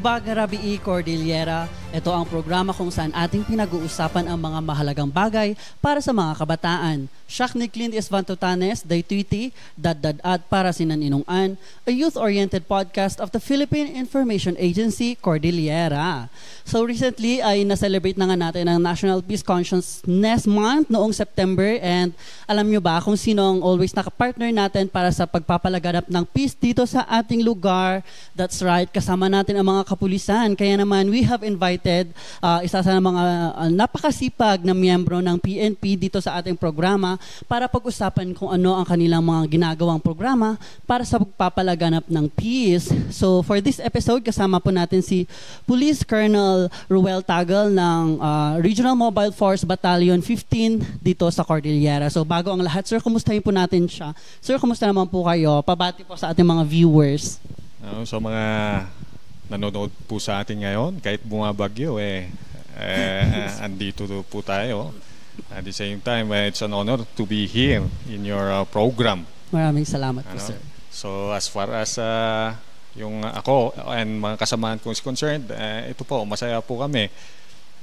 Kumbaga Rabii Cordillera, ito ang programa kung saan ating pinag-uusapan ang mga mahalagang bagay para sa mga kabataan. Siak ni Clint Isvantotanes, Daytuiti, Daddad para Sinaninungan, a youth-oriented podcast of the Philippine Information Agency, Cordillera. So recently ay na-celebrate na nga natin ang National Peace Consciousness Month noong September, and alam nyo ba kung sino ang always nakapartner natin para sa pagpapalaganap ng peace dito sa ating lugar? That's right, kasama natin ang mga kapulisan. Kaya naman we have invited isa sa mga napakasipag na miyembro ng PNP dito sa ating programa para pag-usapan kung ano ang kanilang mga ginagawang programa para sa pagpapalaganap ng peace. So for this episode, kasama po natin si Police Colonel Ruel Tagal ng Regional Mobile Force Battalion 15 dito sa Cordillera. So bago ang lahat, sir, kumustahin po natin siya. Sir, kumusta naman po kayo? Pabati po sa ating mga viewers. So mga nanonood po sa atin ngayon, kahit bumabagyo, andito po tayo. At the same time, it's an honor to be here in your program. Maraming salamat po, sir. So as far as yung ako and mga kasamahan ko is concerned, ito po, masaya po kami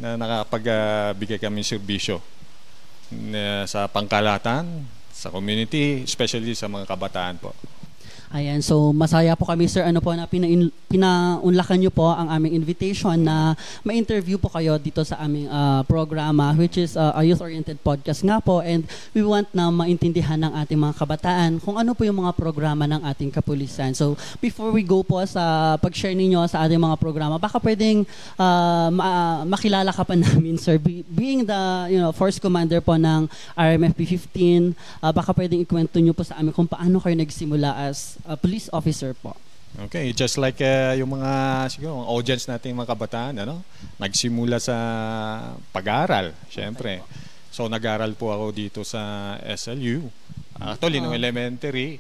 na nakapagbigay kami serbisyo sa pangkalahatan, sa community, especially sa mga kabataan po. Ayan, so masaya po kami, sir, ano po na pinaunlakan nyo po ang aming invitation na ma-interview po kayo dito sa aming programa, which is a youth-oriented podcast nga po, and we want na maintindihan ng ating mga kabataan kung ano po yung mga programa ng ating kapulisan. So before we go po sa pag-share ninyo sa ating mga programa, baka pwedeng makilala ka pa namin, sir, being the force commander po ng RMFP 15, baka pwedeng ikwento nyo po sa amin kung paano kayo nagsimula as police officer po. Okay, just like yung mga siguro audience natin, mga kabataan, nagsimula sa pag-aaral, syempre. So nag-aral po ako dito sa SLU. Actually, nung elementary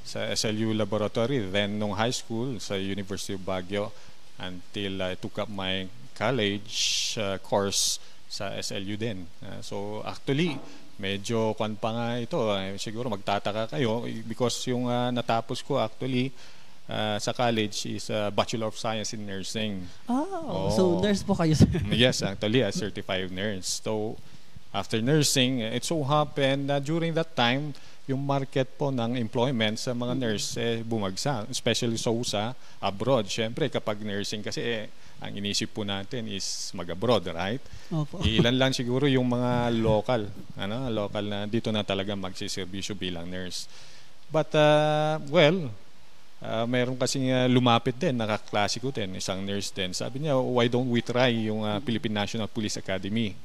sa SLU Laboratory, then nung high school sa University of Baguio, until I took up my college course sa SLU din. So actually, medyo kwan pa nga ito. Siguro magtataka kayo because yung natapos ko actually sa college is Bachelor of Science in Nursing. So nurse po kayo, sir? Yes, actually a certified nurse. So after nursing, it so happened na during that time, yung market po ng employment sa mga nurse bumagsak, especially sa abroad. Siyempre kapag nursing kasi ang inisip po natin is mag-abroad, right? Opo. Ilan lang siguro yung mga local na dito na talaga magsiservisyo bilang nurse. But, mayroon kasing lumapit din, nakaklase ko din, isang nurse din. Sabi niya, why don't we try yung Philippine National Police Academy?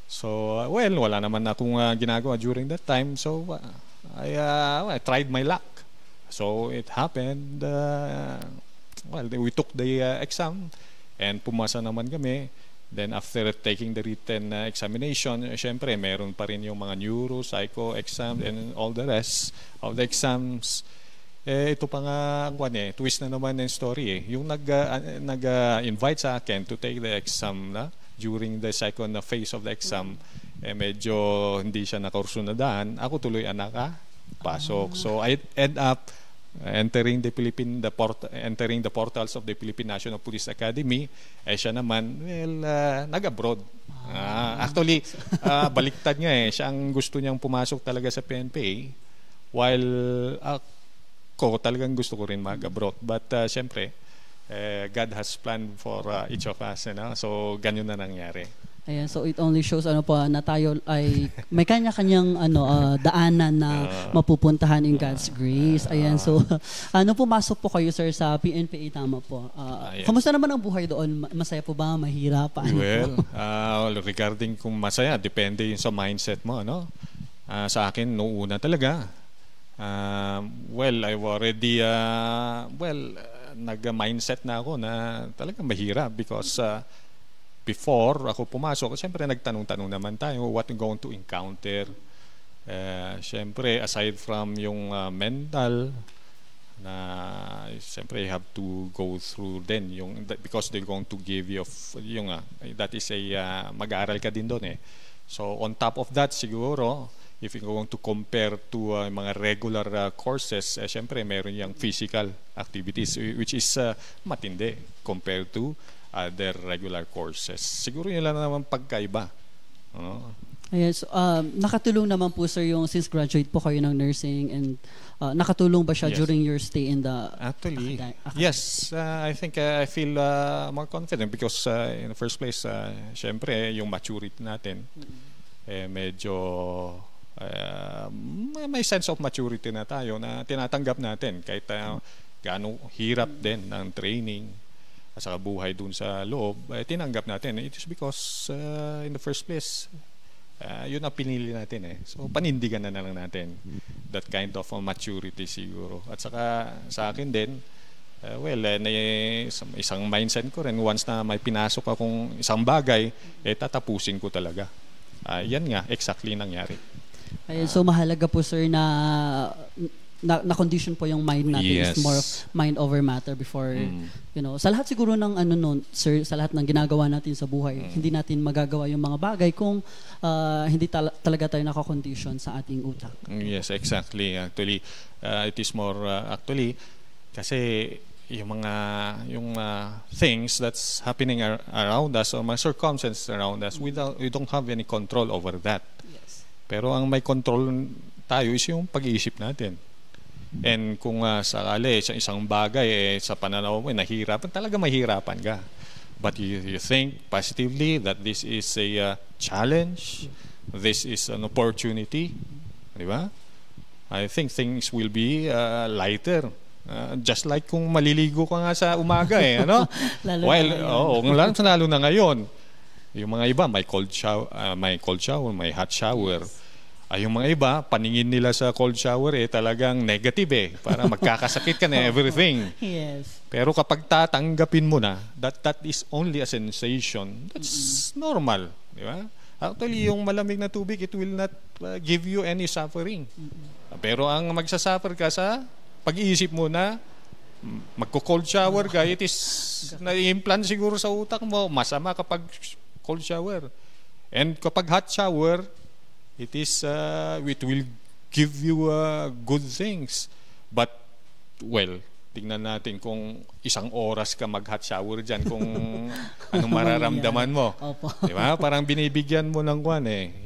So, wala naman akong ginagawa during that time. So, I tried my luck. So, it happened, we took the exam and pumasa naman kami. Then after taking the written examination, syempre meron pa rin yung mga neuro, psycho exam and all the rest of the exams. Ito pa nga twist na naman ng story. Yung nag-invite sa akin to take the exam during the second phase of the exam, medyo hindi siya nakursunadaan. Ako tuloy ang nakapasok. So I end up entering the portals of the Philippine National Police Academy. Siya naman, nag-abroad. Actually, baliktad nga siya ang gusto niyang pumasok talaga sa PNP, while ako talagang gusto ko rin mag-abroad. But syempre, God has planned for each of us. So, ganyan na nangyari. Ayan, so it only shows na tayo ay may kanya-kanyang daanan na mapupuntahan in God's grace. Ayan, so pumasok po kayo, sir, sa PNPA, tama po. Kamusta naman ang buhay doon? Masaya po ba? Mahirap? Regarding kung masaya, depende yun sa mindset mo, sa akin, noong una talaga. I've already nag-mindset na ako na talagang mahirap because before ako pumasok, siyempre nagtanong-tanong naman tayo what we're going to encounter. Siyempre, aside from yung mental, na siyempre you have to go through then because they're going to give you that is mag-aaral ka din doon. So on top of that siguro if you're going to compare to mga regular courses, syempre meron yung physical activities which is matindi compared to other regular courses. Siguro yun lang naman pagkaiba. Yes, nakatulong naman po sir yung since graduate po kayo ng nursing and nakatulong ba siya during your stay in the Actually, yes, I think I feel more confident because in the first place, syempre yung maturity natin medyo may sense of maturity na tayo na tinatanggap natin kahit gaano hirap din ng training at saka buhay dun sa loob, tinanggap natin. It is because in the first place, yun ang pinili natin So panindigan na lang natin that kind of maturity siguro. At saka sa akin din, isang mindset ko rin, once na may pinasok akong isang bagay, tatapusin ko talaga. Yan nga, exactly nangyari. So mahalaga po sir na condition po yung mind natin. Yes. It's more of mind over matter before sa lahat siguro ng sir, sa lahat ng ginagawa natin sa buhay, hindi natin magagawa yung mga bagay kung hindi talaga tayo nakakondition sa ating utak. Yes, exactly. Actually, it is more actually kasi yung things that's happening around us or mga circumstances around us, we don't have any control over that. Yes. Pero ang may control tayo is yung pag-iisip natin. And kung sakali sa isang bagay sa pananaw mo nahihirapan, talaga mahirapan ka. But you think positively that this is a challenge, this is an opportunity, di ba? I think things will be lighter. Just like kung maliligo ka nga sa umaga lalo na ngayon. Yung mga iba may cold shower, may hot shower. Yung mga iba, paningin nila sa cold shower talagang negative para magkakasakit ka na everything. Yes. Pero kapag tatanggapin mo na that is only a sensation, that's normal, di ba? Actually, yung malamig na tubig, it will not give you any suffering. Pero ang magsasuffer ka sa pag-iisip mo na magko-cold shower ka, it is na-implant siguro sa utak mo, masama kapag cold shower. And kapag hot shower, it will give you good things. But, tingnan natin kung isang oras ka mag-hot shower dyan, kung anong mararamdaman mo. Diba? Parang binibigyan mo ng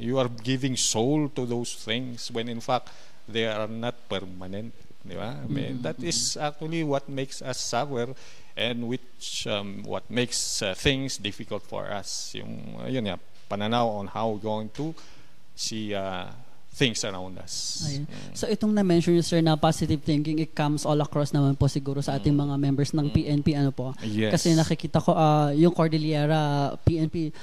You are giving soul to those things when in fact, they are not permanent. Diba? That is actually what makes us suffer and what makes things difficult for us. Yun nga, pananaw on how we're going to see things around us. So itong na-mention niyo sir na positive thinking, it comes all across naman po siguro sa ating mga members ng PNP Yes. Kasi nakikita ko yung Cordillera PNP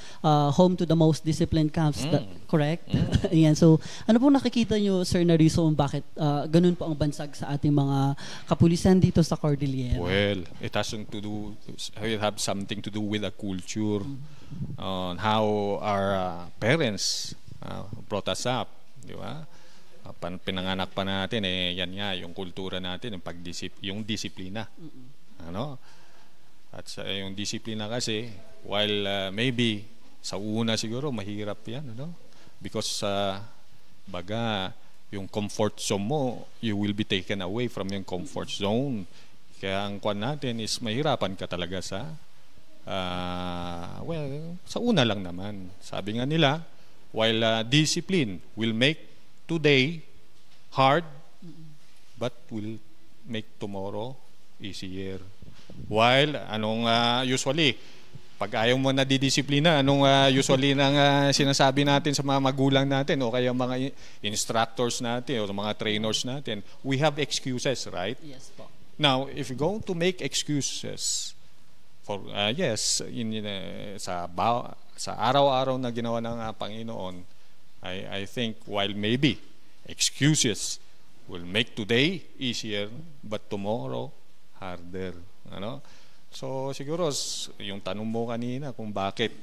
home to the most disciplined camps, correct? Ayan, so ano pong nakikita niyo sir na reason bakit ganun po ang bansag sa ating mga kapulisan dito sa Cordillera? Well, it has something to do with a culture on how our parents brought us up, di ba? Pinanganak pa natin yan nga yung kultura natin, yung disiplina. At yung disiplina kasi while maybe sa una siguro mahirap yan, because baga yung comfort zone mo, you will be taken away from yung comfort zone. Kaya ang kwan natin is mahirapan ka talaga sa sa una lang naman. Sabi nga nila, while discipline will make today hard, but will make tomorrow easier. While, usually, pag ayaw mo na didisiplina, usually nang sinasabi natin sa mga magulang natin o kaya mga instructors natin o mga trainers natin, we have excuses, right? Yes po. Now, if you're going to make excuses for, sa araw-araw na ginawa ng Panginoon, I think while maybe excuses will make today easier, but tomorrow harder. So siguro yung tanong mo kanina kung bakit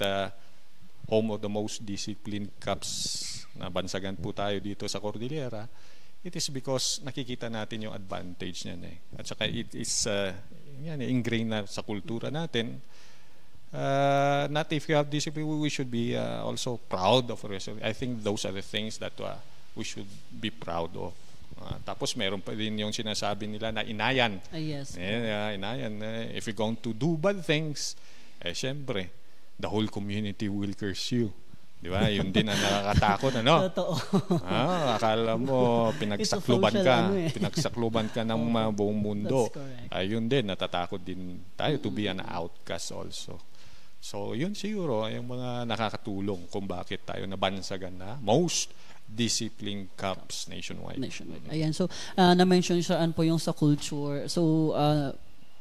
home of the most disciplined cops na bansagan po tayo dito sa Cordillera, it is because nakikita natin yung advantage niyan At saka it is ingrained na sa kultura natin. Not if you have discipline, we should be also proud of ourselves. I think those are the things that we should be proud of. Tapos meron pa din yung sinasabi nila na inayan. Yes. Inayan. If you're going to do bad things, syempre, the whole community will curse you. Di ba? Yun din ang nakakatakot, ano? Totoo. Akala mo, pinagsakluban ka ng buong mundo. That's correct. Yun din, natatakot din tayo to be an outcast also. So, yun siguro yung mga nakakatulong kung bakit tayo nabansagan na most disciplined cops nationwide. Ayan, so na-mention siya po yung sa culture. So,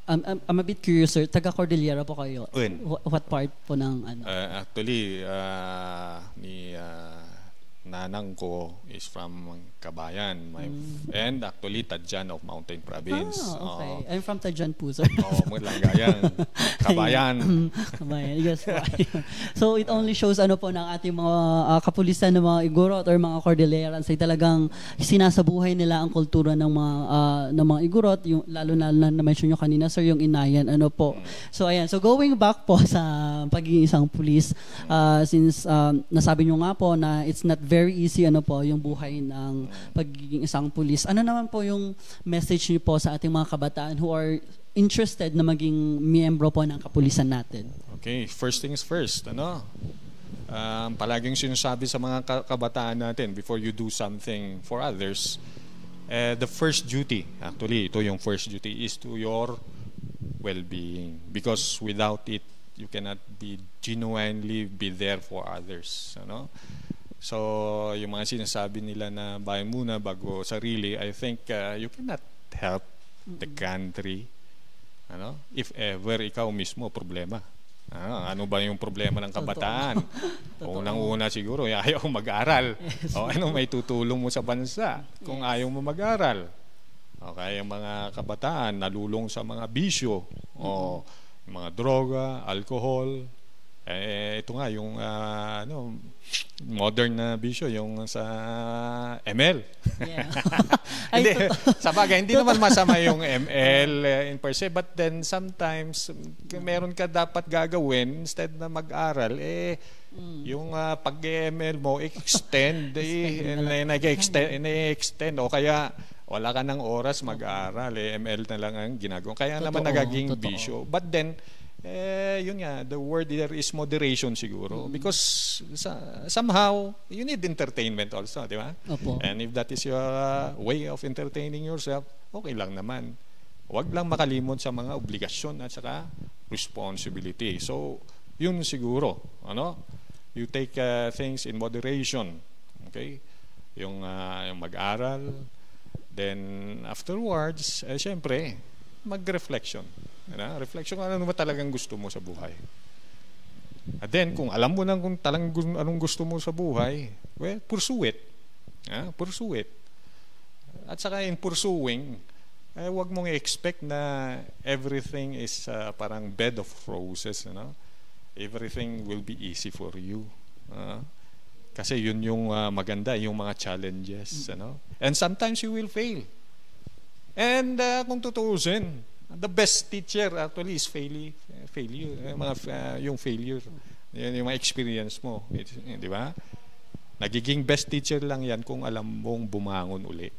I'm a bit curious, sir. Taga Cordillera po kayo. What part po ng ano? Actually, ni nanang ko is from Kabayan. And actually, Tadjan of Mountain Province. Okay. I'm from Tadjan po, sir. Maglangayan. Kabayan. Kabayan, yes po. So, it only shows po ng ating mga kapulisan ng mga Igorot or mga Cordillerans ay talagang sinasabuhay nila ang kultura ng mga Igorot, yung, lalo na na-mention nyo kanina, sir, yung inayan. Po. So, ayan. So, going back po sa pagiging isang pulis, since nasabi nyo nga po na it's not very easy yung buhay ng pagiging isang pulis. Ano naman po yung message niyo po sa ating mga kabataan who are interested na maging miyembro po ng kapulisan natin? Okay, first things first, palaging sinasabi sa mga kabataan natin before you do something for others, the first duty, actually ito yung first duty, is to your well-being, because without it you cannot be genuinely be there for others. So, yung mga sinasabi nila na bahay muna bago sarili, I think you cannot help the country. If ever ikaw mismo problema. Ano ba yung problema ng kabataan? Unang-una siguro, ayaw mag-aral. Yes. Anong may tutulong mo sa bansa kung ayaw mo mag-aral? Okay, yung mga kabataan nalulong sa mga bisyo, o mga droga, alcohol. Ito nga yung modern na bisyo, yung sa ML. Yeah. Hindi, sa bagay, hindi naman masama yung ML in per se, but then sometimes meron ka dapat gagawin instead na mag-aral, yung pag-ML mo extend, extend o kaya wala ka ng oras mag-aral, ML na lang ang ginagawa. Kaya naman nagaging bisyo. But then yun nga, the word there is moderation siguro, because somehow you need entertainment also, di ba? Opo. And if that is your way of entertaining yourself, okay lang naman. Huwag lang makalimot sa mga obligasyon at saka responsibility. So, yun siguro, you take things in moderation, okay? Yung mag-aral, then afterwards, syempre, mag-reflection. Reflection, ano ba talagang gusto mo sa buhay? At then, kung alam mo na kung talagang anong gusto mo sa buhay, well, pursue it. Pursue it. At saka in pursuing, huwag mong i-expect na everything is parang bed of roses. Everything will be easy for you. Kasi yun yung maganda, yung mga challenges. And sometimes you will fail. And kung tutuusin, the best teacher actually is failure. Yung failure. Yung mga experience mo. Di ba? Nagiging best teacher lang yan kung alam mong bumangon uli.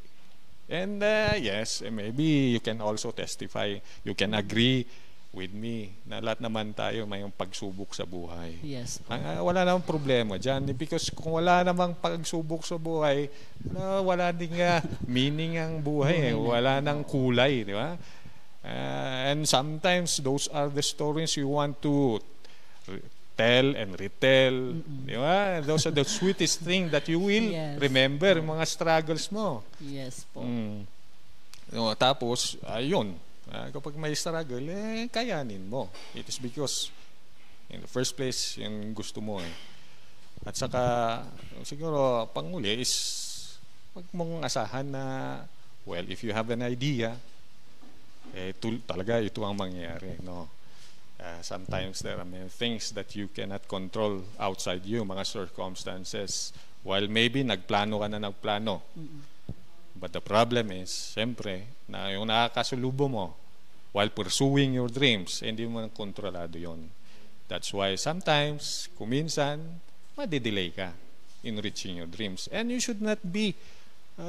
And yes, maybe you can also testify. You can agree with me na lahat naman tayo may pagsubok sa buhay. Yes. Wala namang problema dyan. Because kung wala namang pagsubok sa buhay, wala ding meaning ang buhay. Wala nang kulay. Di ba? And sometimes those are the stories you want to tell and retell. Di ba? Those are the sweetest thing that you will remember, mga struggles mo. Yes po. Tapos, ayun, kapag may struggle, kayanin mo. It is because in the first place, yung gusto mo. At saka, siguro, panguli is wag mong asahan na, well, if you have an idea, talaga ito ang mangyayari, sometimes there are many things that you cannot control outside you, mga circumstances, while maybe nagplano ka na but the problem is siyempre na yung nakakasulubo mo while pursuing your dreams, hindi mo kontrolado yon. That's why sometimes kuminsan madidelay ka. in reaching your dreams. And you should not be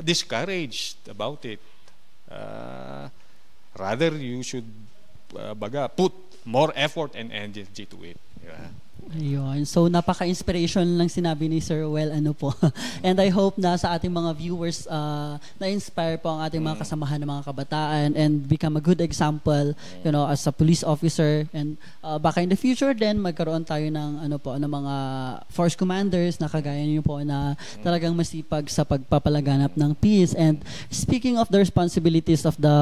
discouraged about it. Rather, you should put more effort and energy to it. Yeah. Ayun. So, napaka-inspiration lang sinabi ni Sir Well, ano po. And I hope na sa ating mga viewers, na-inspire po ang ating mga kasamahan ng mga kabataan and become a good example, as a police officer. And baka in the future then magkaroon tayo ng, ng mga force commanders na kagaya niyo po na talagang masipag sa pagpapalaganap ng peace. And speaking of the responsibilities of the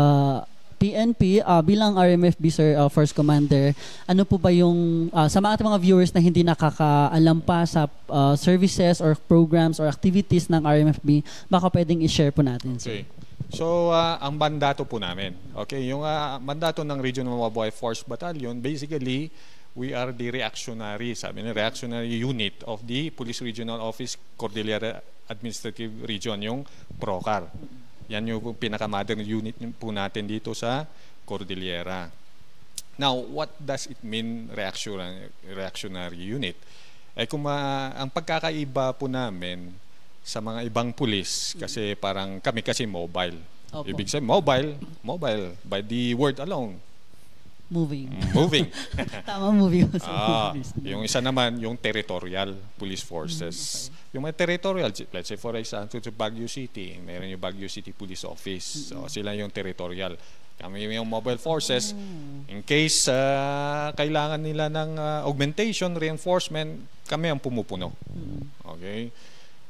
PNP, bilang RMFB, Sir, First Commander, ano po ba yung, sa mga ating mga viewers na hindi nakakaalam pa sa services or programs or activities ng RMFB, baka pwedeng i-share po natin, Sir. Okay. So, ang mandato po namin, yung mandato ng Regional Mabuhay Force Battalion, basically, we are the reactionary unit of the Police Regional Office Cordillera Administrative Region, yung PROCAR. Yan yung pinaka-modern unit po natin dito sa Cordillera. Now, what does it mean reactionary unit? Ang pagkakaiba po namin sa mga ibang pulis, kasi parang kami kasi mobile. Opo. Ibig sabihin, mobile by the word alone. Moving. Tama, moving. Yung isa naman, yung territorial police forces. Okay. Yung mga territorial, let's say for example, to Baguio City, meron yung Baguio City Police Office. So, sila yung territorial. Kami yung mobile forces. In case kailangan nila ng augmentation, reinforcement, kami ang pumupuno. Okay?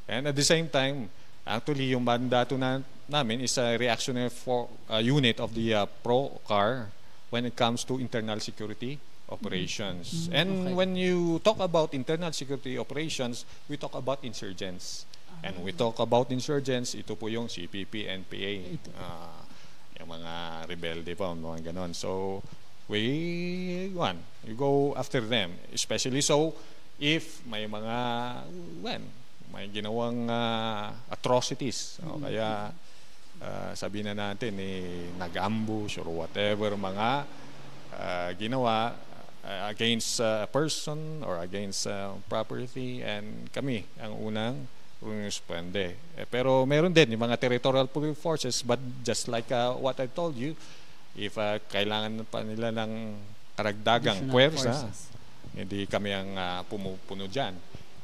And at the same time, actually, yung mandato namin is a reactionary unit of the PROCAR when it comes to internal security operations. And when you talk about internal security operations, we talk about insurgents. And we talk about insurgents, ito po yung CPP, NPA, yung mga rebelde po, mga ganon. So, we go after them. Especially so, if may ginawang atrocities, kaya sabihin na natin nag-ambush or whatever mga ginawa against a person or against property, and kami ang unang responde. Pero meron din yung mga territorial police forces, but just like what I told you, if kailangan pa nila ng karagdagang puwersa, hindi kami ang pumupuno dyan.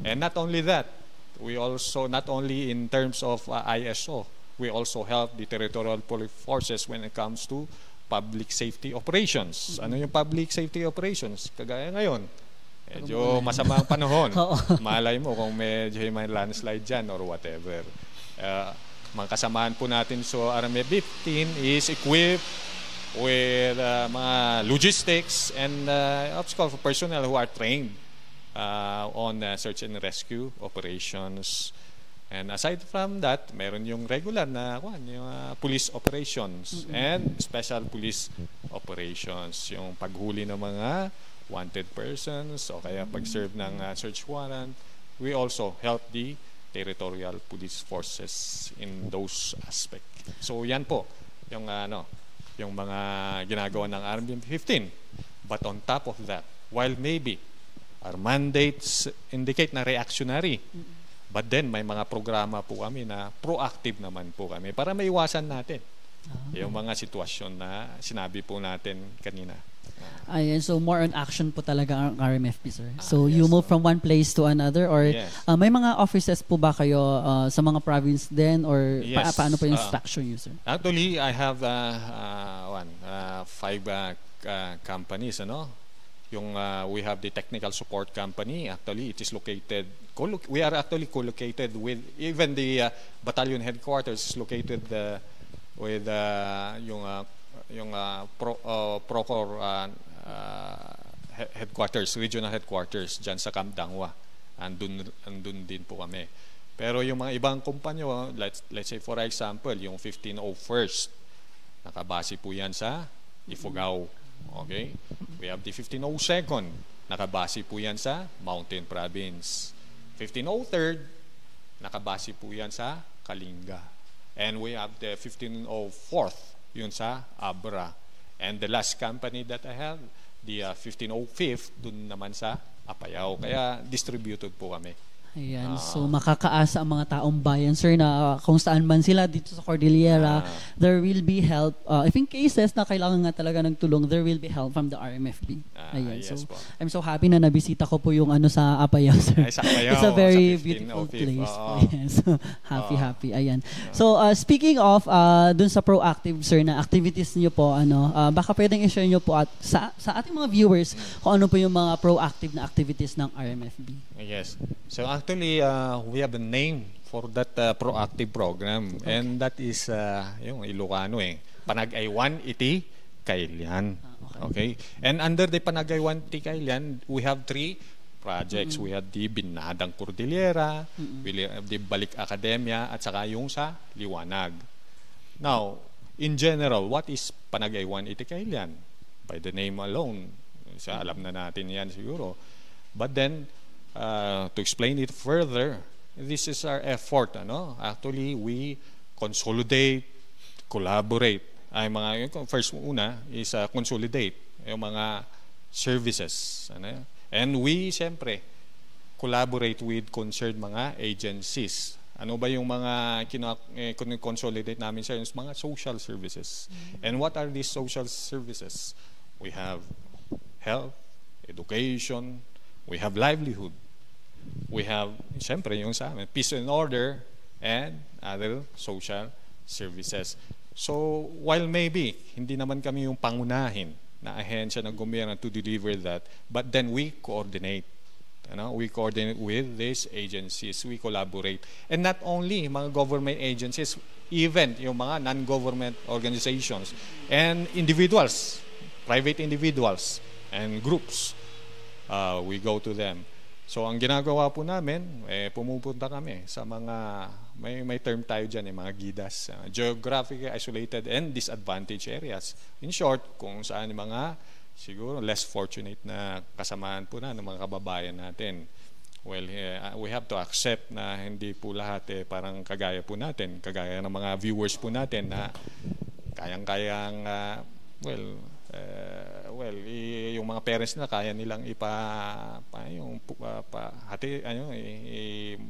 And not only that, we also, not only in terms of ISO, we also help the territorial police forces when it comes to public safety operations. Ano yung public safety operations? Kagaya ngayon, medyo masama ang panahon. Malay mo kung medyo may landslide dyan or whatever. Mga kasamahan po natin so RMA 15 is equipped with mga logistics and obstacle for personnel who are trained on search and rescue operations. And aside from that, meron yung regular na yung police operations and special police operations, yung paghuli ng mga wanted persons o kaya pag-serve ng search warrant. We also help the territorial police forces in those aspects. So yan po yung yung mga ginagawa ng RMB 15. But on top of that, while maybe our mandates indicate na reactionary, but then may mga programa po kami na proactive naman po kami para maiwasan natin yung mga sitwasyon na sinabi po natin kanina. Ayan, so more on action po talaga ang RMFB, sir. So you move from one place to another, or may mga offices po ba kayo sa mga province din, or paano po yung structure nyo, sir? Actually, I have 5 companies, Yung we have the technical support company. Actually, it is located. We are actually co-located with even the battalion headquarters is located with yung Procor headquarters, regional headquarters diyan sa Camp Dangwa. Andun din po kami. Pero yung mga ibang kumpanya, let's say for example, yung 1501st, nakabase po yan sa Ifugao. Okay? We have the 1502nd, nakabase po yan sa Mountain Province. 1503rd, nakabase po yan sa Kalinga. And we have the 1504th, yun sa Abra. And the last company that I have, the 1505th, dun naman sa Apayao. Kaya distributed po kami. Ayan, so makakaasa ang mga taong bayan, sir, na kung saan man sila dito sa Cordillera, there will be help. If in cases na kailangan nga talaga ng tulong, there will be help from the RMFB. Ayan, yes, so po. I'm so happy na nabisita ko po yung sa Apayao, sir. Sa Apayao, It's a very sa 1505. beautiful place. Yes. Happy. Ayan. So, speaking of dun sa proactive, sir, na activities niyo po, baka pwedeng i-share niyo po sa ating mga viewers kung ano po yung mga proactive na activities ng RMFB. Yes. So actually, we have a name for that proactive program, and that is yung Ilocano Panagaywan Iti Kailian. Okay. And under the Panagaywan Iti Kailian, we have 3 projects. We have the Binadang Cordillera, we have the Balik Academia, at saka yung sa Liwanag. Now, in general, what is Panagaywan Iti Kailian? By the name alone, alam na natin yan siguro. But then, to explain it further, this is our effort. Actually, we consolidate, collaborate. First una is consolidate yung mga services. And we, siyempre, collaborate with concerned mga agencies. Ano ba yung mga consolidate namin sa mga social services? And what are these social services? We have health, education, we have livelihood. We have, siyempre, yung sa amin, peace and order, and other social services. So, while maybe, hindi naman kami yung pangunahin na ahensya ng gobyerno to deliver that, but then we coordinate. We coordinate with these agencies, we collaborate. And not only mga government agencies, even yung mga non-government organizations and individuals, private individuals and groups, we go to them. So, ang ginagawa po namin, pumupunta kami sa mga, may term tayo dyan, mga GIDAs, geographically isolated and disadvantaged areas. In short, kung saan mga, siguro, less fortunate na kasamaan po na ng mga kababayan natin. Well, we have to accept na hindi po lahat parang kagaya po natin, kagaya ng mga viewers po natin na kayang-kayang, yung mga parents na kaya nilang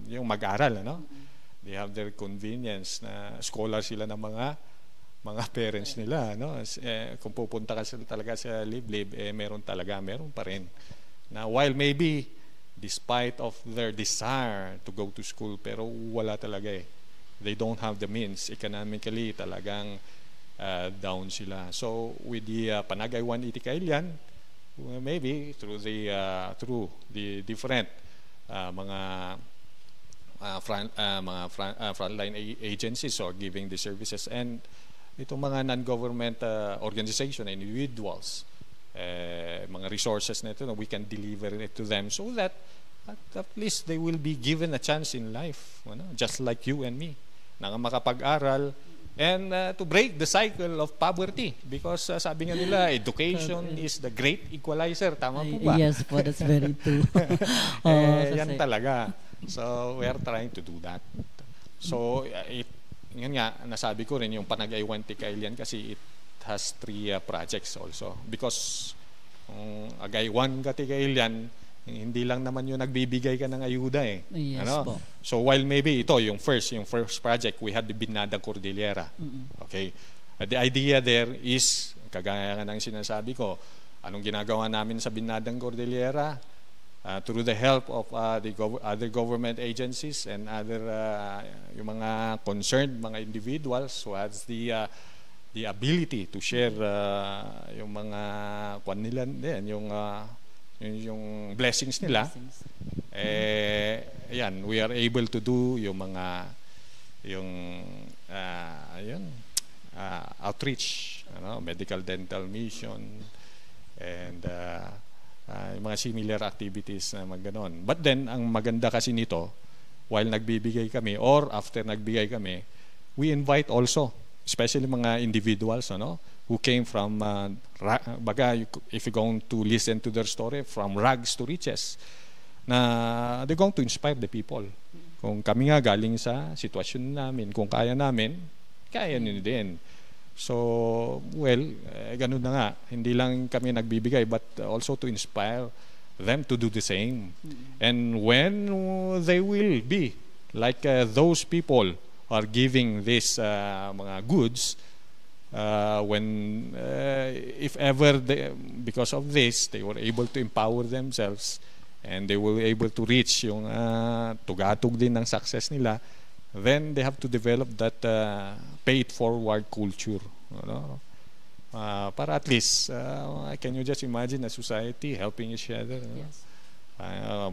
yung mag-aral, They have their convenience na scholar sila ng mga parents nila, kung pupunta ka sila talaga sa liblib, meron pa rin. Na while maybe despite of their desire to go to school, pero wala talaga They don't have the means economically, talagang down sila. So with the Panagaywan Iti Kailian, maybe through the different mga frontline agencies or giving the services, and itong mga non-government organization and individuals, mga resources na ito, we can deliver it to them so that at least they will be given a chance in life, just like you and me, na makapag-aral and to break the cycle of poverty, because sabi nga nila, education is the great equalizer. Tama po ba? Yes po, that's very true. Yan talaga. So we are trying to do that. So yun nga, nasabi ko rin yung Panagaywan Iti Kailian kasi it has 3 projects also, because Agaywan Iti Kailian, hindi lang naman yung nagbibigay ka ng ayuda Yes po. So while maybe ito yung first project, we had the Binadang Cordillera. Okay, the idea there is kagaya ng sinasabi ko, anong ginagawa namin sa Binadang Cordillera, through the help of the other government agencies and other yung mga concerned mga individuals who has the ability to share yung mga kwan nila din, yung blessings nila. Yan, we are able to do yung mga outreach, medical dental mission, and yung mga similar activities na maganon. But then, ang maganda kasi nito, while nagbibigay kami or after nagbigay kami, we invite also, especially mga individuals, who came from, if you're going to listen to their story, from rags to riches, na they're going to inspire the people. Kung kami nga galing sa sitwasyon namin, kung kaya namin, kaya nyo din. So, ganun na nga. Hindi lang kami nagbibigay, but also to inspire them to do the same. And when they will be like those people are giving this mga goods, when if ever because of this they were able to empower themselves and they were able to reach yung tugatog din ng success nila, then they have to develop that pay it forward culture, para at least can you just imagine a society helping each other? Yes.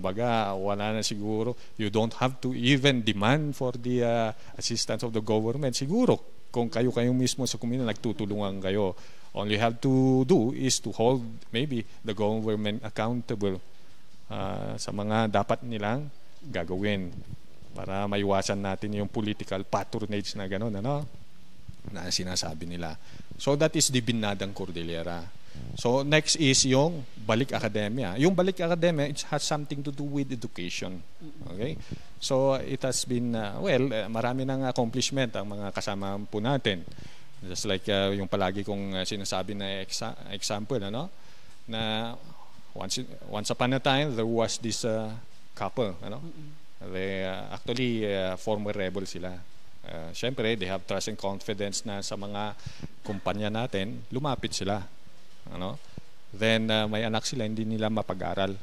Baga wala na siguro, you don't have to even demand for the assistance of the government. Siguro kung kayo mismo sa komunidad nagtutulungan kayo, all you have to do is to hold maybe the government accountable sa mga dapat nilang gagawin para maiwasan natin yung political patronage na gano'n, na sinasabi nila. So that is the Binadang Cordillera. So next is yung Balik Academia. Yung Balik Academia, it has something to do with education. Okay? So it has been, marami ng accomplishment ang mga kasama po natin. Just like yung palagi kong sinasabi na example, na once upon a time, there was this couple, They actually former rebel sila. Siyempre, they have trust and confidence na sa mga kumpanya natin, lumapit sila. Then may anak sila, hindi nila mapag-aral.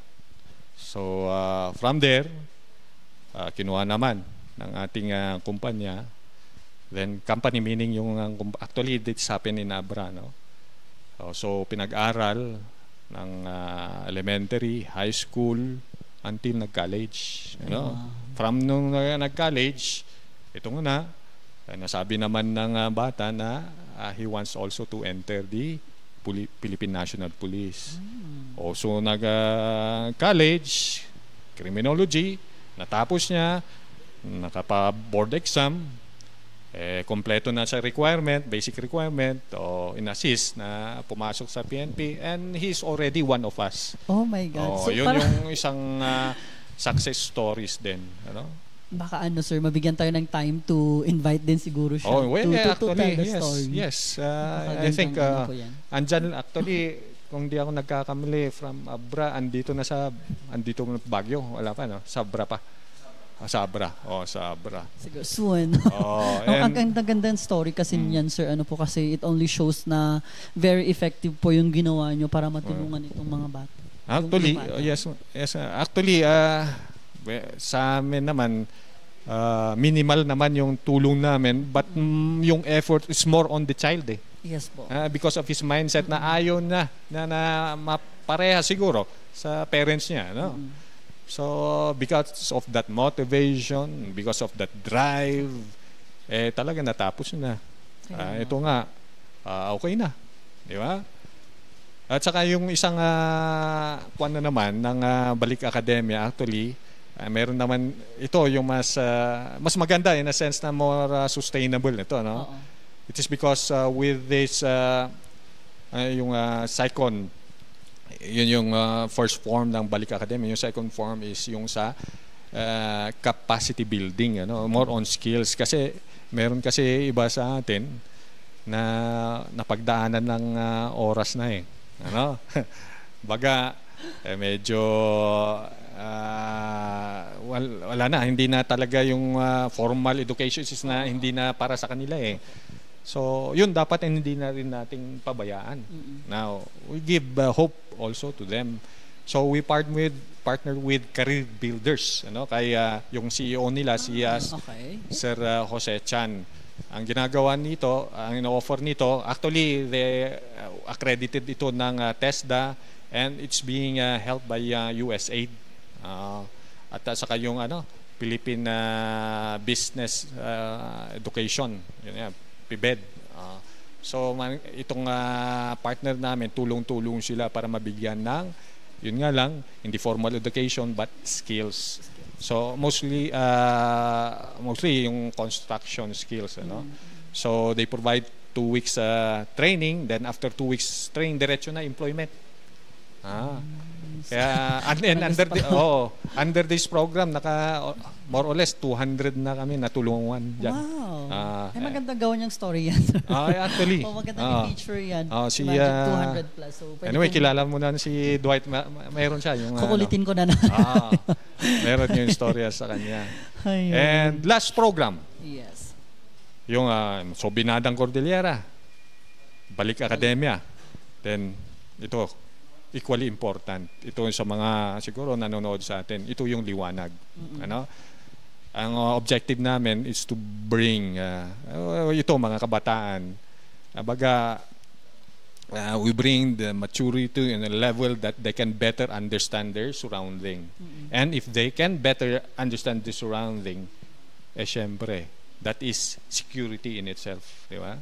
So from there, kinuha naman ng ating kumpanya. Then company meaning yung actually this happened in Abra, so pinag-aral ng elementary, high school, until nag-college. From nung nag-college, ito na, nasabi naman ng bata na he wants also to enter the Philippine National Police. Also nag-college, criminology, natapos niya, nakapa-board exam, kompleto na sa requirement, basic requirement, o in-assist na pumasok sa PNP, and he's already one of us. Oh my God. So yun yung isang success stories din. Baka sir, mabigyan tayo ng time to invite din siguro siya to tell the story. Yes. I think andyan actually, kung di ako nagkakamali, from Abra, andito na Baguio, wala pa, Sabra pa. Sabra. Sabra. Siguro soon. Ang ganda ng story kasi niyan, sir, po kasi it only shows na very effective po yung ginawa nyo para matulungan itong mga bata. Actually, yes. Actually, sa amin naman, minimal naman yung tulong namin, but yung effort is more on the child. Yes po. Because of his mindset na ayaw na mapareha siguro sa parents niya, So because of that motivation, because of that drive, talaga natapos na. Ito nga, okay na, di ba? At saka yung isang kuwan na naman ng Balik Academia, actually, meron naman ito yung mas maganda in a sense na more sustainable nito, It is because with this yung SICON, yun yung first form ng Balik Academia. Yung second form is yung sa capacity building, more on skills, kasi meron kasi iba sa atin na napagdaanan ng oras na baga medyo wala na, hindi na talaga yung formal education is na hindi na para sa kanila So yun dapat hindi na rin nating pabayaan. Now we give hope also to them. So we partner with Career Builders, kaya yung CEO nila si Sir Jose Chan. Ang ginagawa nito, ang ino-offer nito, actually they accredited ito ng TESDA, and it's being helped by USAID. At saka yung Philippine Business Education, PBED. So itong partner namin, tulong-tulong sila para mabigyan ng, yun nga lang, hindi formal education but skills. So mostly yung construction skills, So they provide 2 weeks training, then after 2 weeks training, diretso na employment. Kaya under this program more or less 200 na kami natulungan diyan. Wow. Magandang gawin yung story yan. Actually. Magandang feature yan. Si 200 plus. So, anyway, kilala mo na si Dwight. Mayroon siya yung kukulitin ko na. Meron yung storya sa kanya. And last program. Yes. Yung Binadang Cordillera. Balik Akademya. Then ito equally important. Ito sa mga siguro nanonood sa atin. Ito yung liwanag. Ang objective namin is to bring ito mga kabataan. We bring the maturity in a level that they can better understand their surrounding. And if they can better understand the surrounding, syempre, that is security in itself, di ba?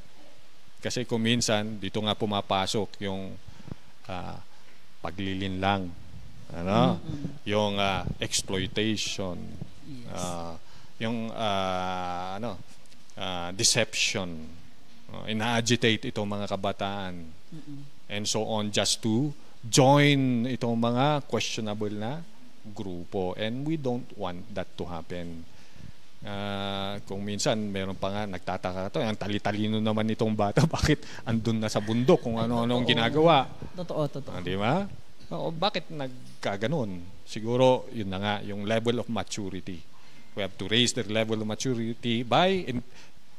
Kasi kung minsan dito nga pumapasok yung paglilinlang, yung exploitation, yung deception, ina-agitate itong mga kabataan, and so on, just to join itong mga questionable na grupo, and we don't want that to happen. Kung minsan meron pa nga nagtataka to, ang tali-talino naman itong bata, bakit andun na sa bundok kung ano-anong ginagawa. Totoo. Di ba? Bakit nagkaganon? Siguro yun na nga yung level of maturity. We have to raise their level of maturity by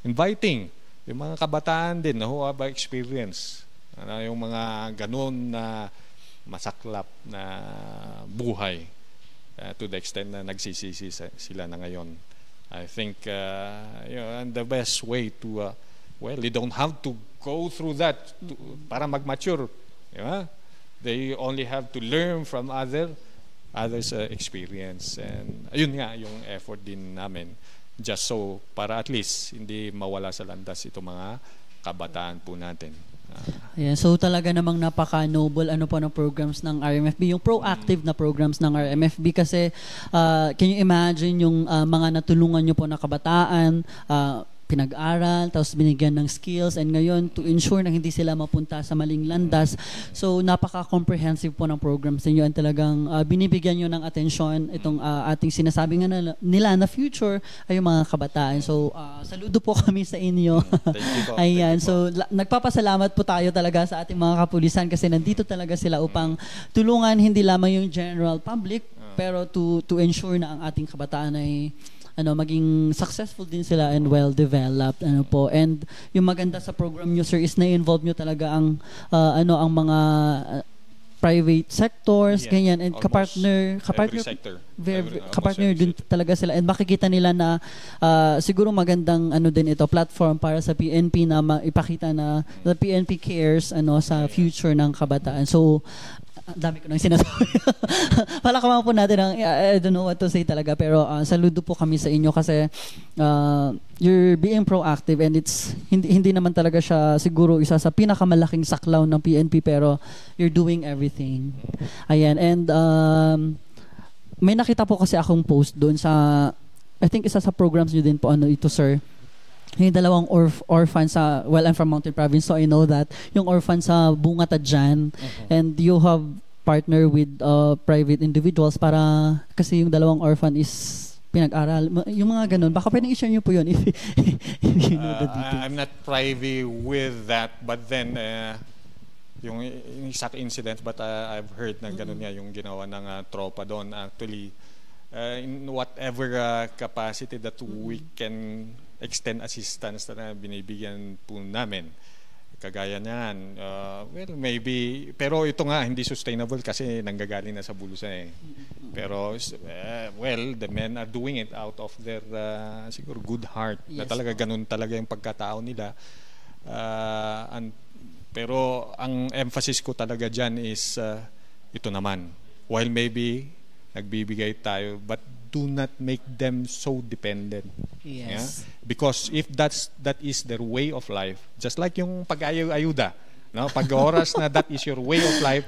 inviting yung mga kabataan din na who have experience, yung mga ganon na masaklap na buhay, to the extent na nagsisisi sila na ngayon. I think and the best way to you don't have to go through that para mag-mature. They only have to learn from others' experience, and ayun nga yung effort din namin, just so para at least hindi mawala sa landas itong mga kabataan po natin. So talaga namang napaka-noble po ng programs ng RMFB, yung proactive na programs ng RMFB, kasi can you imagine yung mga natulungan nyo po na kabataan, pinag-aral, tapos binigyan ng skills, and ngayon to ensure na hindi sila mapunta sa maling landas. So napaka-comprehensive po ng programs ninyo, and talagang binibigyan nyo ng atensyon itong ating sinasabi nga nila na future ay yung mga kabataan. So saludo po kami sa inyo. Thank you po. Ayan, so nagpapasalamat po tayo talaga sa ating mga kapulisan, kasi nandito talaga sila upang tulungan hindi lamang yung general public, pero to ensure na ang ating kabataan ay maging successful din sila and well-developed. And yung maganda sa program nyo, sir, is na-involve nyo talaga ang mga private sectors, ganyan, and kapartner din talaga sila, and makikita nila na siguro magandang din ito, platform para sa PNP na maipakita na the PNP cares sa future ng kabataan. So dami ko nang sinasabi. Palakaman po natin I don't know what to say talaga, pero saludo po kami sa inyo, kasi you're being proactive, and it's hindi naman talaga siya siguro isa sa pinakamalaking saklaw ng PNP, pero you're doing everything. Ayan, and may nakita po kasi akong post doon sa, I think isa sa programs niyo din po ito, sir. Yung dalawang orphan sa, I'm from Mountain Province, so I know that yung orphan sa Bunga Tadjan, and you have partner with private individuals para, kasi yung dalawang orphan is pinag-aral, yung mga ganun. Baka pwedeng i-share nyo po yun if you know the details. I'm not privy with that, but then yung exact incident, but I've heard na ganun nga yung ginawa ng tropa doon. Actually, in whatever capacity that we can extend assistance na binibigyan po namin, kagaya niyan, maybe, pero ito nga hindi sustainable kasi nanggagaling na sa bulsa pero the men are doing it out of their siguro good heart, na talaga ganun talaga yung pagkatao nila, pero ang emphasis ko talaga dyan is ito naman, while maybe nagbibigay tayo, but do not make them so dependent. Yes. Yeah? Because if that is their way of life, just like yung pag-ayuda, pag oras na that is your way of life,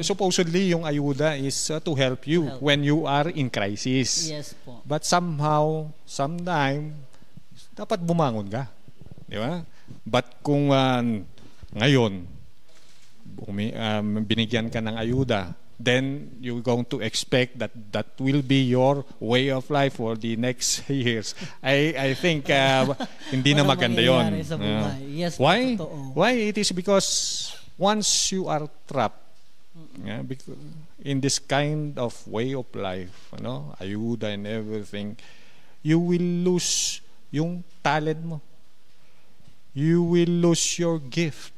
supposedly yung ayuda is to help you when you are in crisis. Yes po. But sometime, dapat bumangon ka. Di ba? But kung ngayon, binigyan ka ng ayuda, then you're going to expect that that will be your way of life for the next years. I think hindi na Walang maganda yon. mangyayari sa buhay. Yes, Why? totoo. Why? It is because once you are trapped in this kind of way of life, ayuda and everything, you will lose yung talent mo. You will lose your gift.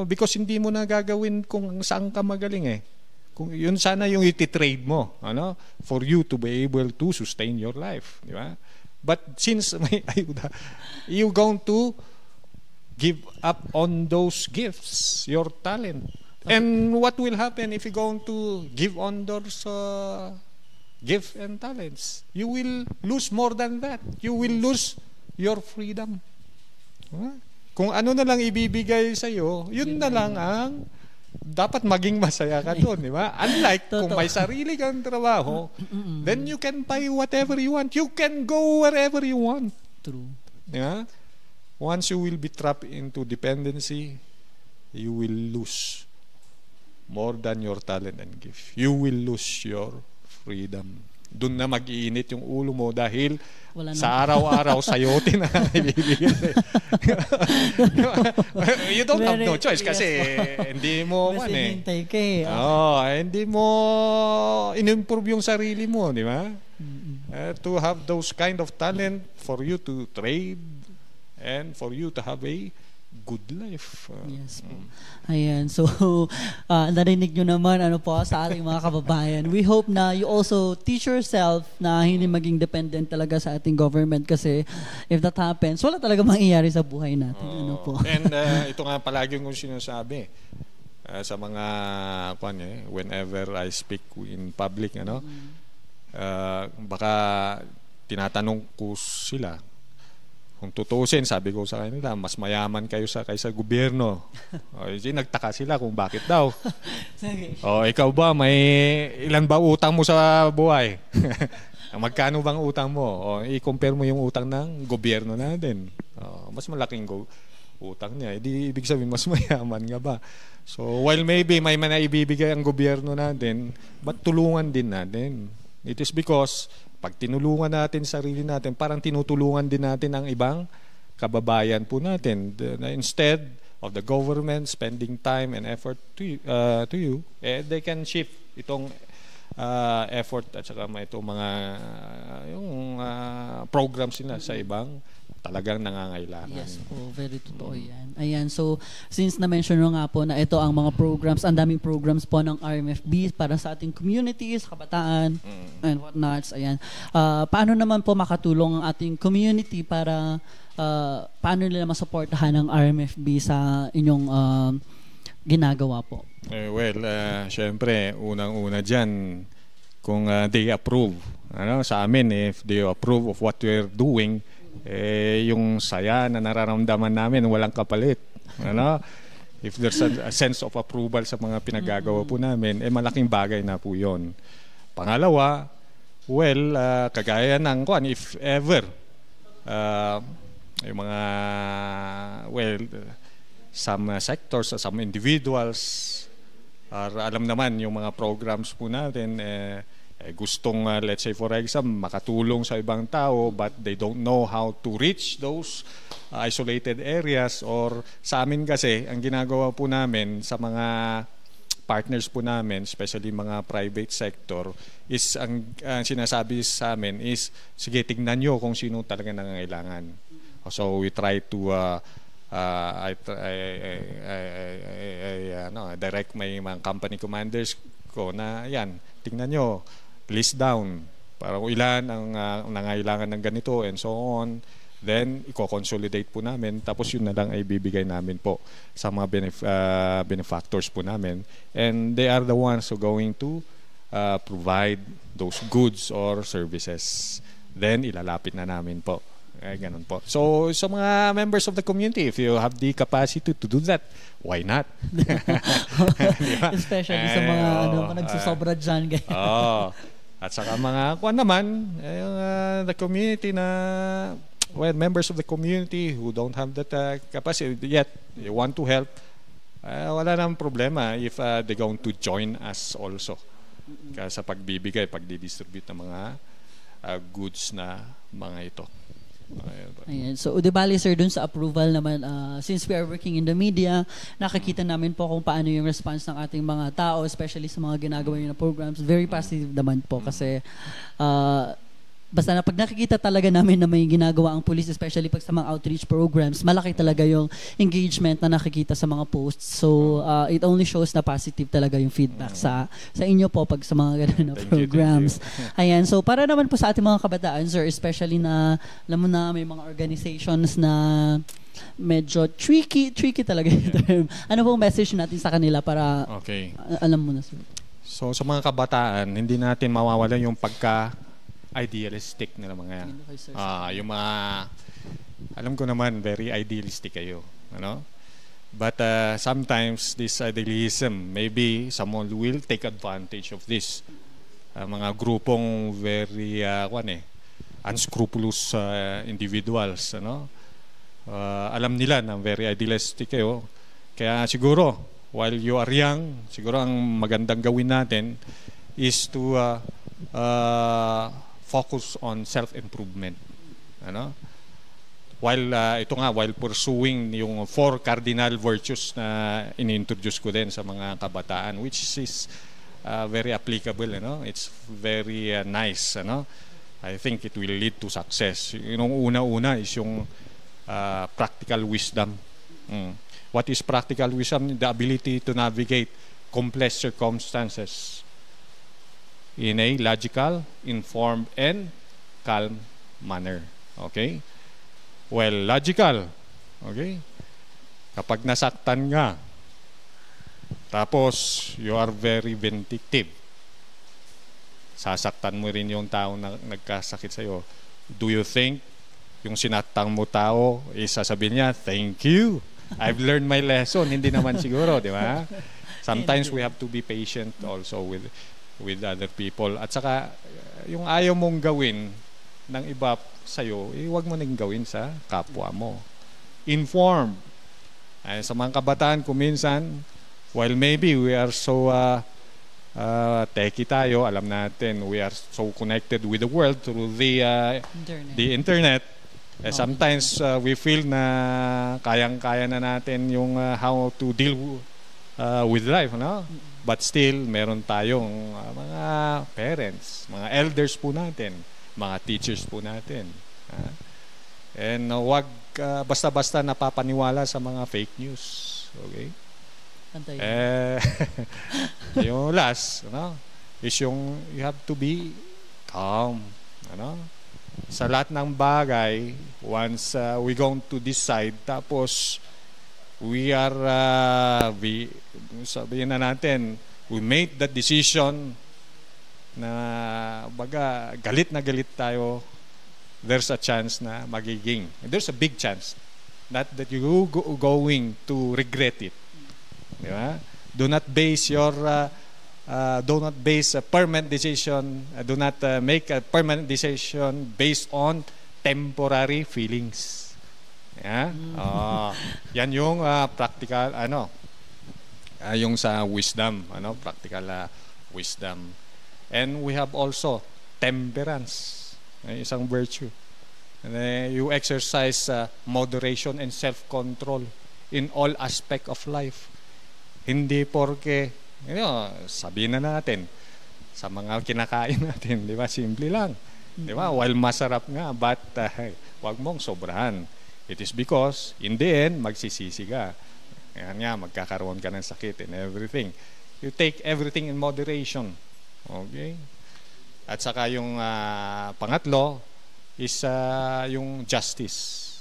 Because hindi mo na gagawin kung saan ka magaling eh. Kung yun sana yung iti-trade mo, for you to be able to sustain your life, di ba? But since may ayuda, you going to give up on those gifts, your talent. And what will happen if you going to give on those gifts and talents? You will lose more than that. You will lose your freedom. Kung ano na lang ibibigay sa iyo, yun na lang ang dapat maging masaya ka doon, di ba? Unlike kung may sarili kang trabaho, then you can buy whatever you want. You can go wherever you want. True. Di ba? Once you will be trapped into dependency, you will lose more than your talent and gift. You will lose your freedom. Doon na mag-iinit yung ulo mo dahil sa araw-araw sayote na ibibigay. You don't have no choice kasi hindi mo hindi mo in-improve yung sarili mo, di ba? To have those kind of talent for you to trade and for you to have a good life. Yes po. Ayan. So, narinig nyo naman sa ating mga kababayan. We hope na you also teach yourself na hindi maging dependent talaga sa ating government kasi if that happens, wala talaga mangyayari sa buhay natin. And ito nga palagi kong sinasabi sa mga whenever I speak in public, baka tinatanong ko sila kung tutuusin, sabi ko sa kanila, mas mayaman kayo kaysa gobyerno. Nagtaka sila kung bakit daw. Ikaw ba, may ilan ba utang mo sa buhay? Magkano bang utang mo? I-compare mo yung utang ng gobyerno natin. Mas malaking utang niya. Ibig sabihin, mas mayaman nga ba? So, while maybe may manaibibigay ang gobyerno natin, but tulungan din natin. It is because pag tinulungan natin sarili natin, parang tinutulungan din natin ang ibang kababayan po natin. Instead of the government spending time and effort to you, they can shift itong effort at saka itong mga programs nila sa ibang talagang nangangailangan. Yes po, very totoo yan. Ayan, so since na-mention nyo nga po na ito ang mga programs, ang daming programs po ng RMFB para sa ating communities, kabataan, and whatnots. Ayan. Paano naman po makatulong ang ating community para paano nila masuportahan ng RMFB sa inyong ginagawa po? Syempre, unang-una dyan, kung they approve. Sa amin, if they approve of what we're doing, yung saya na nararamdaman namin walang kapalit. If there's a sense of approval sa mga pinagagawa po namin, malaking bagay na po yun. Pangalawa, kagaya ng if ever yung mga some sectors, some individuals alam naman yung mga programs po natin gustong let's say for example makatulong sa ibang tao but they don't know how to reach those isolated areas, or sa amin kasi ang ginagawa po namin sa mga partners po namin, especially mga private sector, is ang sinasabi sa amin is sige, tignan nyo kung sino talaga nangangailangan. So we try to direct may mga company commanders ko na yan, tingnan nyo, list down para kung ilan ang nangailangan ng ganito and so on, then i-consolidate po namin, tapos yun na lang ay bibigay namin po sa mga benefactors po namin, and they are the ones who going to provide those goods or services, then ilalapit na namin po. Ganun po. So sa mga members of the community, if you have the capacity to do that, why not? Diba? Especially sa mga nagsusobra dyan. At saka mga naman, the community na members of the community who don't have that capacity yet, they want to help, wala namang problema if they're going to join us also. Sa pagbibigay, pagdidistribute ng mga goods na mga ito. Ayan. So, di bali sir, dun sa approval naman, since we are working in the media, nakikita namin po kung paano yung response ng ating mga tao, especially sa mga ginagawa nyo na programs. Very positive naman po kasi basta na pag nakikita talaga namin na may ginagawa ang police, especially pag sa mga outreach programs, malaki talaga yung engagement na nakikita sa mga posts. So, it only shows na positive talaga yung feedback sa inyo po pag sa mga ganun na programs. Ayan, so para naman po sa ating mga kabataan, sir, especially na, alam mo na, may mga organizations na medyo tricky talaga yung term. Ano pong message natin sa kanila para alam mo na, sir? So, sa mga kabataan, hindi natin mawawala yung idealistic nila mga yung mga alam ko naman very idealistic kayo, ano, but sometimes this idealism, maybe someone will take advantage of this, mga grupong very unscrupulous individuals, ano, alam nila na very idealistic kayo, kaya siguro while you are young, siguro ang magandang gawin natin is to focus on self-improvement. Ano? While while pursuing yung 4 cardinal virtues na ini-introduce ko din sa mga kabataan, which is very applicable, ano? It's very nice, ano? I think it will lead to success. Yung una-una is yung practical wisdom. What is practical wisdom? The ability to navigate complex circumstances in a logical, informed, and calm manner. Okay? Well, logical. Okay? Kapag nasaktan nga, tapos you are very vindictive, sasaktan mo rin yung tao na nagkasakit sa'yo. Do you think yung sinatang mo tao, sasabihin niya, thank you, I've learned my lesson? Hindi naman siguro, di ba? Sometimes we have to be patient also with other people. At saka, yung ayaw mong gawin ng iba sa'yo, huwag mo nang gawin sa kapwa mo. Inform. Sa mga kabataan, kuminsan, while maybe we are so techie tayo, alam natin, we are so connected with the world through the internet. Sometimes, we feel na kayang-kaya na natin yung how to deal with life, no? But still, meron tayong mga parents, mga elders po natin, mga teachers po natin. And wag basta-basta napapaniwala sa mga fake news. Okay? Yung last, ano, is yung you have to be calm. Ano? Sa lahat ng bagay, once we going to decide, tapos we are, sabihin na natin, we made that decision na baga galit na galit tayo, there's a chance na magiging, there's a big chance that you going to regret it. Di ba? Do not base a permanent decision, do not make a permanent decision based on temporary feelings. Yeah? Yan yung practical, yung sa wisdom, practical wisdom. And we have also temperance, isang virtue. And, you exercise moderation and self-control in all aspect of life. Hindi porke, sabihin na natin, sa mga kinakain natin, di ba? Simple lang. Di ba? While masarap nga, but wag mong sobrahan. It is because, in the end, magsisisi ka. Kaya nga, magkakaroon ka ng sakit and everything. You take everything in moderation. Okay? At saka yung pangatlo is yung justice.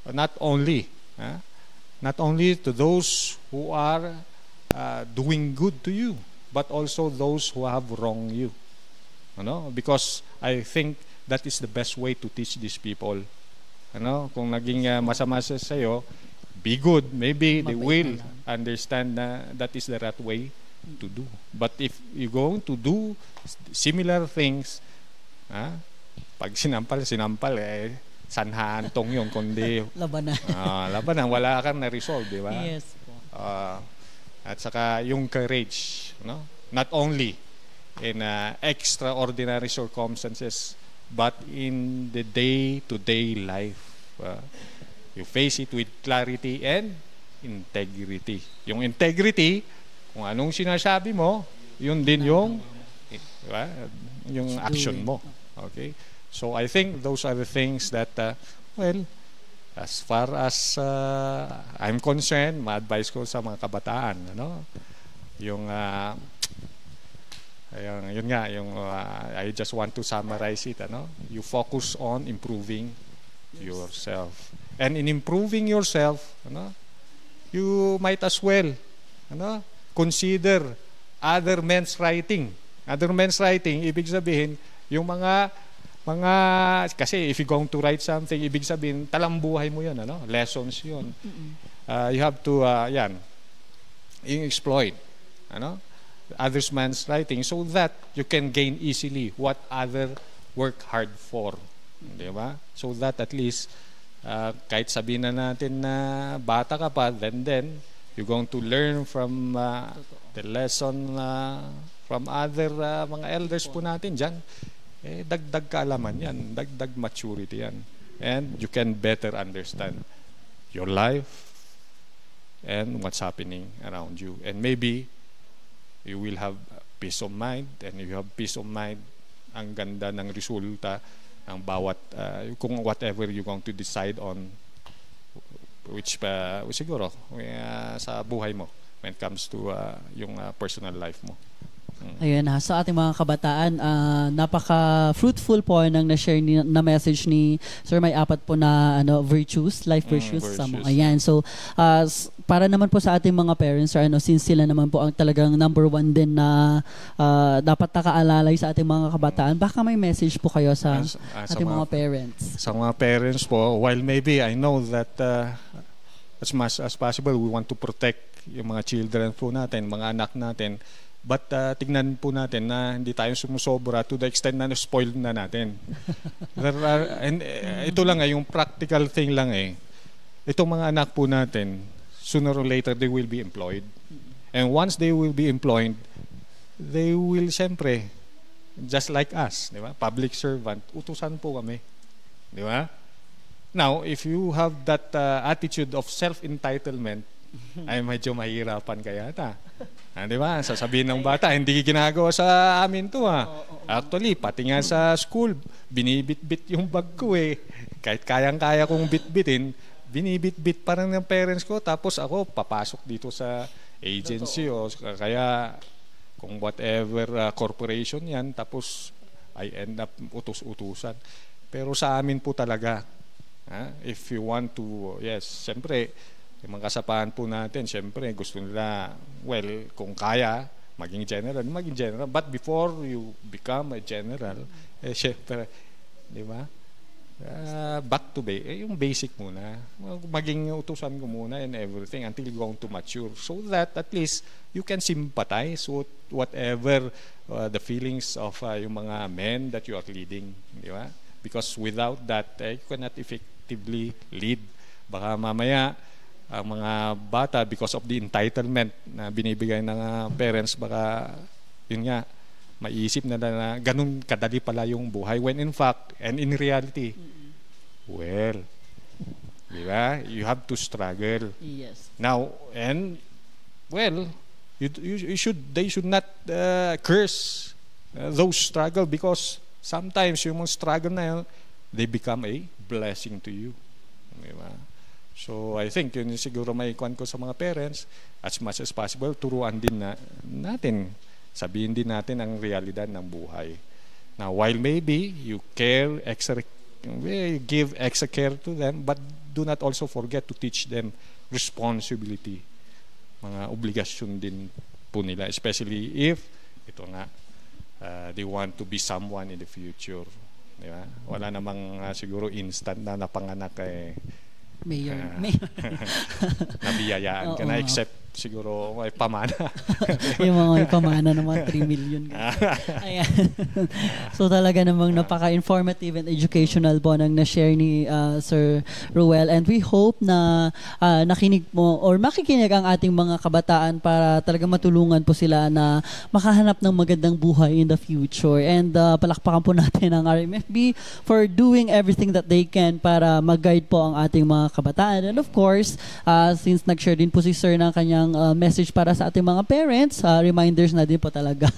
Not only to those who are doing good to you, but also those who have wronged you. Because I think that is the best way to teach these people. Kung naging masama sa sa'yo, be good. Maybe they will understand na that is the right way to do. But if you're going to do similar things, pag sinampal, sanhantong yun, kundi labanan. Labanan, wala kang na-resolve, di ba? Yes po. At saka yung courage, no? Not only in extraordinary circumstances, but in the day-to-day life. You face it with clarity and integrity. Yung integrity, kung anong sinasabi mo, yun din yung diba? Yung action mo. Okay? So I think those are the things that, as far as I'm concerned, ma-advise ko sa mga kabataan, ano? Yung yun nga, yung I just want to summarize it, ano? You focus on improving yourself. And in improving yourself, ano, you might as well, ano, consider other men's writing. Other men's writing, ibig sabihin, yung mga, kasi if you're going to write something, ibig sabihin, talambuhay mo yun, ano? Lessons yun. You have to, exploit, ano? Others man's writing so that you can gain easily what other work hard for. Di ba? So that at least, kahit sabihin na natin na bata ka pa, then you're going to learn from the lesson from other mga elders po natin dyan. Dagdag kaalaman yan, dagdag maturity yan. And you can better understand your life and what's happening around you. And maybe you will have peace of mind, and if you have peace of mind, ang ganda ng resulta ng bawat kung whatever you're going to decide on, which siguro sa buhay mo when it comes to yung personal life mo. Ayun na, sa ating mga kabataan, napaka-fruitful po ng na-share na message ni Sir. May 4 po na virtues, life virtues. Ayan. So, para naman po sa ating mga parents, since sila naman po ang talagang number 1 din na dapat nakaalalay sa ating mga kabataan, baka may message po kayo sa ating mga parents. Sa mga parents po, while maybe I know that as much as possible, we want to protect yung mga children po natin, mga anak natin. But tignan po natin na hindi tayo sumusobra to the extent na spoil na natin. And ito lang yung practical thing lang itong mga anak po natin, sooner or later they will be employed. And once they will be employed, they will siyempre, just like us, di ba? Public servant, utusan po kami. Di ba? Now, if you have that attitude of self-entitlement, ay medyo mahirapan kaya ata. Di ba? Sasabihin ng bata, hindi ginagawa sa amin to Actually, pati nga sa school, binibit-bit yung bag ko Kahit kayang-kaya kong bit-bitin, binibit-bit parang ng parents ko. Tapos ako, papasok dito sa agency o kaya kung whatever corporation yan, tapos I end up utos-utusan. Pero sa amin po talaga, if you want to, yes, siyempre, yung mga kasapahan po natin, siyempre, gusto nila, kung kaya, maging general. But before you become a general, siyempre, di ba? Back to yung basic muna. Maging utusan ko muna and everything until you're going to mature. So that at least you can sympathize with whatever the feelings of yung mga men that you are leading. Di ba? Because without that, you cannot effectively lead. Baka mamaya, ang mga bata, because of the entitlement na binibigay ng parents, baka yun nga, maiisip na ganun kadali pala yung buhay, when in fact and in reality, di ba? You have to struggle. Yes. Now, and they should not curse those struggle, because sometimes yung struggle na yun, they become a blessing to you. Di ba? So I think yun siguro may ikwan ko sa mga parents, as much as possible turuan din natin, sabihin din natin ang realidad ng buhay. Now while maybe you give extra care to them, but do not also forget to teach them responsibility, mga obligasyon din po nila, especially if they want to be someone in the future. Diba? Wala namang siguro instant na napanganak Mayor. nabiyayaan ka na, except siguro may pamana. Yung mga may pamana ng mga 3 million. Ayan. So talaga namang napaka-informative and educational po nang na-share ni Sir Ruel, and we hope na nakinig mo or makikinig ang ating mga kabataan para talaga matulungan po sila na makahanap ng magandang buhay in the future. And palakpakan po natin ang RMFB for doing everything that they can para mag-guide po ang ating mga kabataan. And of course, since nag-share din po si Sir ng kanyang message para sa ating mga parents, reminders na din po talaga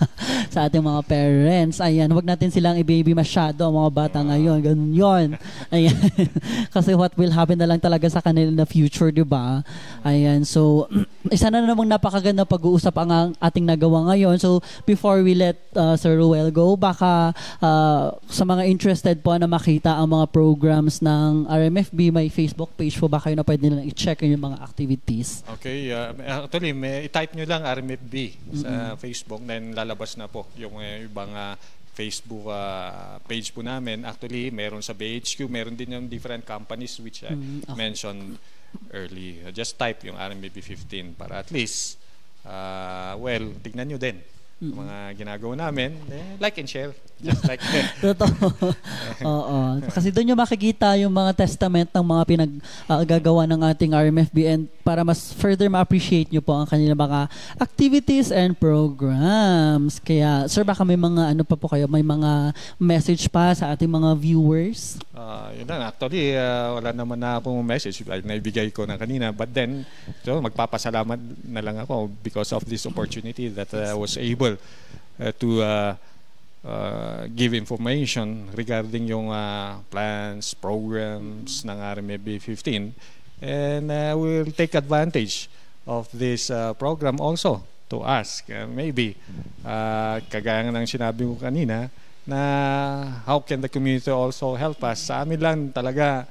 sa ating mga parents. Ayan, huwag natin silang i-baby masyado ang mga bata ngayon. Ganun yun. Ayan. Kasi what will happen na lang talaga sa kanila na future, di ba? Ayan. So, isa na namang napakaganda pag-uusap ang ating nagawa ngayon. So, before we let Sir Ruel go, baka sa mga interested po na makita ang mga programs ng RMFB, may Facebook page po ba kayo na pwede nilang i-check yung mga activities? Okay. Actually, i-type nyo lang RMFB sa Facebook, then lalabas na po yung ibang Facebook page po namin. Actually, meron sa BHQ, meron din yung different companies which I mentioned early. Just type yung RMFB 15 para at least, tignan nyo din mga ginagawa namin. Like and share. Just like that. Totoo. Oo. Kasi doon yung makikita yung mga testament ng mga pinaggagawa ng ating RMFB, and para mas further ma-appreciate nyo po ang kanilang mga activities and programs. Kaya, sir, baka may mga pa po kayo, may mga message pa sa ating mga viewers? Yun lang. Actually, wala naman na akong message. Naibigay ko na kanina. But then, magpapasalamat na lang ako because of this opportunity that I was able to give information regarding yung plans, programs ng RMFB 15, and we'll take advantage of this program also to ask maybe kagaya ng sinabi ko kanina na how can the community also help us. Sa amin lang talaga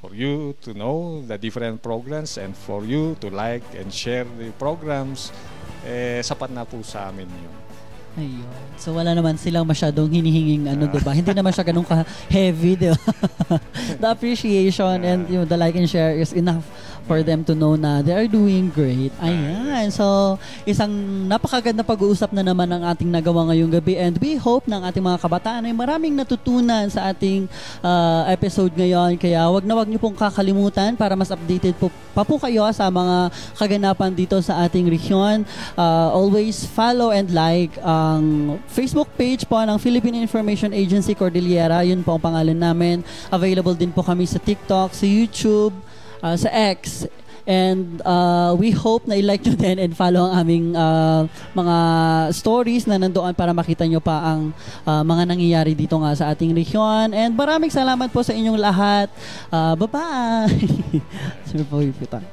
for you to know the different programs and for you to like and share the programs, sapat na po sa amin yun. Ayun. So wala naman silang masyadong hinihinging diba? Hindi naman siya ganun ka-heavy, diba? The appreciation and the like and share is enough for them to know na they are doing great. Ayan. So, isang napakaganda pag-uusap na naman ang ating nagawa ngayong gabi, and we hope ng ating mga kabataan ay maraming natutunan sa ating episode ngayon. Kaya wag niyo pong kakalimutan para mas updated pa po kayo sa mga kaganapan dito sa ating rehiyon. Always follow and like ang Facebook page po ng Philippine Information Agency Cordillera. Yun po ang pangalan namin. Available din po kami sa TikTok, sa YouTube, sa X, and we hope na i-like nyo din and follow ang aming mga stories na nandoon para makita nyo pa ang mga nangyayari dito nga sa ating rehiyon. And maraming salamat po sa inyong lahat. Bye-bye! Sir Boy Puta.